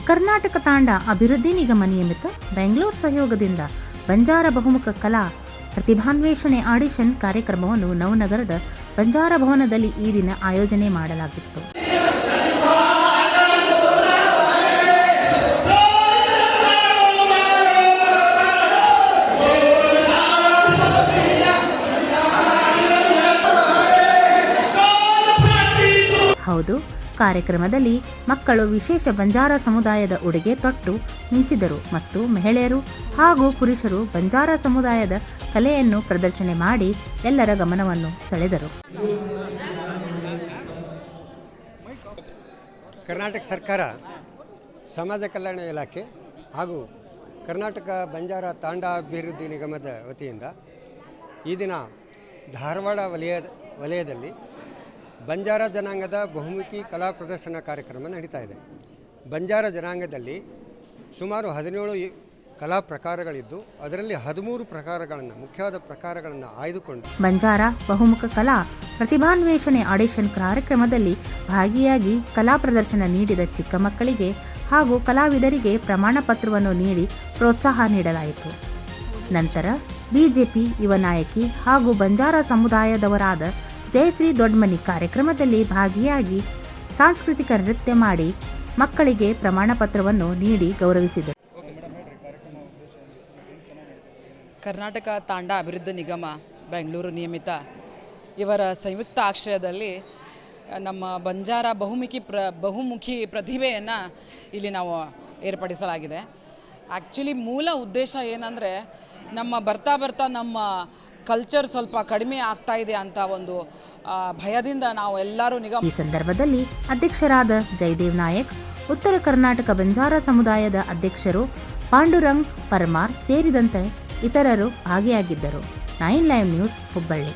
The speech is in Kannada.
ಕರ್ನಾಟಕ ತಾಂಡ ಅಭಿವೃದ್ಧಿ ನಿಗಮ ನಿಯಮಿತ ಬೆಂಗಳೂರು ಸಹಯೋಗದಿಂದ ಬಂಜಾರ ಬಹುಮುಖ ಕಲಾ ಪ್ರತಿಭಾನ್ವೇಷಣೆ ಆಡಿಷನ್ ಕಾರ್ಯಕ್ರಮವನ್ನು ನವನಗರದ ಬಂಜಾರ ಭವನದಲ್ಲಿ ಈ ದಿನ ಆಯೋಜನೆ ಮಾಡಲಾಗಿತ್ತು. ಹೌದು, ಕಾರ್ಯಕ್ರಮದಲ್ಲಿ ಮಕ್ಕಳು ವಿಶೇಷ ಬಂಜಾರ ಸಮುದಾಯದ ಉಡುಗೆ ತೊಟ್ಟು ಮಿಂಚಿದರು ಮತ್ತು ಮಹಿಳೆಯರು ಹಾಗೂ ಪುರುಷರು ಬಂಜಾರ ಸಮುದಾಯದ ಕಲೆಯನ್ನು ಪ್ರದರ್ಶನ ಮಾಡಿ ಎಲ್ಲರ ಗಮನವನ್ನು ಸೆಳೆದರು. ಕರ್ನಾಟಕ ಸರ್ಕಾರ ಸಮಾಜ ಕಲ್ಯಾಣ ಇಲಾಖೆ ಹಾಗೂ ಕರ್ನಾಟಕ ಬಂಜಾರ ತಾಂಡ ಅಭಿವೃದ್ಧಿ ನಿಗಮದ ವತಿಯಿಂದ ಈ ದಿನ ಧಾರವಾಡ ವಲಯದಲ್ಲಿ ಬಂಜಾರ ಜನಾಂಗದ ಬಹುಮುಖಿ ಕಲಾ ಪ್ರದರ್ಶನ ಕಾರ್ಯಕ್ರಮ ನಡೀತಾ ಇದೆ. ಬಂಜಾರ ಜನಾಂಗದಲ್ಲಿ ಸುಮಾರು 17 ಕಲಾ ಪ್ರಕಾರಗಳಿದ್ದು ಅದರಲ್ಲಿ 13 ಪ್ರಕಾರಗಳನ್ನು ಮುಖ್ಯವಾದ ಪ್ರಕಾರಗಳನ್ನು ಆಯ್ದುಕೊಂಡು ಬಂಜಾರ ಬಹುಮುಖ ಕಲಾ ಪ್ರತಿಭಾನ್ವೇಷಣೆ ಆಡಿಷನ್ ಕಾರ್ಯಕ್ರಮದಲ್ಲಿ ಭಾಗಿಯಾಗಿ ಕಲಾ ಪ್ರದರ್ಶನ ನೀಡಿದ ಚಿಕ್ಕ ಮಕ್ಕಳಿಗೆ ಹಾಗೂ ಕಲಾವಿದರಿಗೆ ಪ್ರಮಾಣ ಪತ್ರವನ್ನು ನೀಡಿ ಪ್ರೋತ್ಸಾಹ ನೀಡಲಾಯಿತು. ನಂತರ ಬಿಜೆಪಿ ಯುವ ನಾಯಕಿ ಹಾಗೂ ಬಂಜಾರ ಸಮುದಾಯದವರಾದ ಜಯಶ್ರೀ ದೊಡ್ಮನಿ ಕಾರ್ಯಕ್ರಮದಲ್ಲಿ ಭಾಗಿಯಾಗಿ ಸಾಂಸ್ಕೃತಿಕ ನೃತ್ಯ ಮಾಡಿ ಮಕ್ಕಳಿಗೆ ಪ್ರಮಾಣ ಪತ್ರವನ್ನು ನೀಡಿ ಗೌರವಿಸಿದರು. ಕರ್ನಾಟಕ ತಾಂಡ ಅಭಿವೃದ್ಧಿ ನಿಗಮ ಬೆಂಗಳೂರು ನಿಯಮಿತ ಇವರ ಸಂಯುಕ್ತ ಆಶ್ರಯದಲ್ಲಿ ನಮ್ಮ ಬಂಜಾರ ಬಹುಮುಖಿ ಪ್ರತಿಭೆಯನ್ನು ಇಲ್ಲಿ ನಾವು ಏರ್ಪಡಿಸಲಾಗಿದೆ. ಆ್ಯಕ್ಚುಲಿ ಮೂಲ ಉದ್ದೇಶ ಏನಂದರೆ ನಮ್ಮ ಬರ್ತಾ ನಮ್ಮ ಕಲ್ಚರ್ ಸ್ವಲ್ಪ ಕಡಿಮೆ ಆಗ್ತಾ ಇದೆ ಅಂತ ಒಂದು ಭಯದಿಂದ ನಾವು ಎಲ್ಲರೂ ಈ ಸಂದರ್ಭದಲ್ಲಿ ಅಧ್ಯಕ್ಷರಾದ ಜಯದೇವ್ ನಾಯಕ್, ಉತ್ತರ ಕರ್ನಾಟಕ ಬಂಜಾರ ಸಮುದಾಯದ ಅಧ್ಯಕ್ಷರು ಪಾಂಡುರಂಗ್ ಪರಮಾರ್ ಸೇರಿದಂತೆ ಇತರರು ಭಾಗಿಯಾಗಿದ್ದರು. 9 ಲೈವ್ ನ್ಯೂಸ್, ಹುಬ್ಬಳ್ಳಿ.